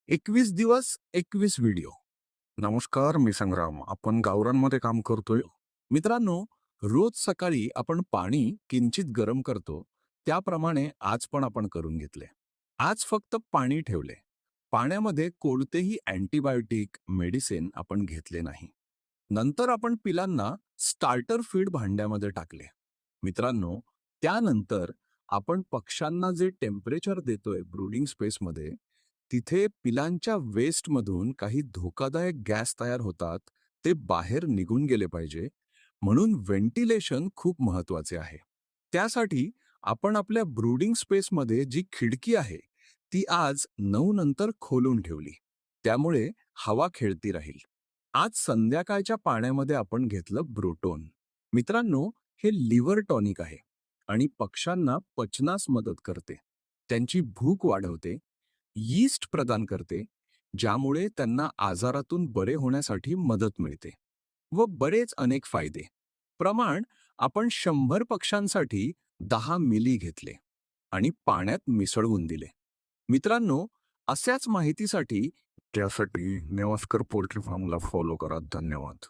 21 दिवस 21 व्हिडिओ. नमस्कार, मी संग्राम. आपण गावरानमध्ये काम करतोय. मित्रांनो, रोज सकाळी आपण पाणी किंचित गरम करतो, त्याप्रमाणे आज पण आपण करून घेतले. आज फक्त पाणी ठेवले. पाण्यामध्ये कोणतेही अँटीबायोटिक, मेडिसिन आपण घेतले नाही. नंतर आपण पिलांना स्टार्टर फीड भांड्यामध्ये टाकले. मित्रांनो, त्यानंतर आपण पक्ष्यांना जे टेम्परेचर देतोय ब्रूडिंग स्पेसमध्ये, तिथे पिलांच्या वेस्टमधून काही धोकादायक गॅस तयार होतात, ते बाहेर निघून गेले पाहिजे. म्हणून व्हेंटिलेशन खूप महत्वाचे आहे. त्यासाठी आपण आपल्या ब्रूडिंग स्पेसमध्ये जी खिडकी आहे, ती आज 9 नंतर खोलून ठेवली. त्यामुळे हवा खेळती राहील. आज संध्याकाळच्या पाण्यामध्ये आपण घेतलं ब्रोटोन. मित्रांनो, हे लिव्हर टॉनिक आहे आणि पक्ष्यांना पचनास मदत करते. त्यांची भूक वाढवते, यीस्ट प्रदान करते, ज्यामुळे त्यांना आजारातून बरे होण्यासाठी मदत मिळते व बरेच अनेक फायदे. प्रमाण आपण 100 पक्ष्यांसाठी 10 मिली घेतले आणि पाण्यात मिसळवून दिले. मित्रांनो, अशाच माहितीसाठी त्यासाठी नेवास्कर पोल्ट्री फार्मला फॉलो करा. धन्यवाद.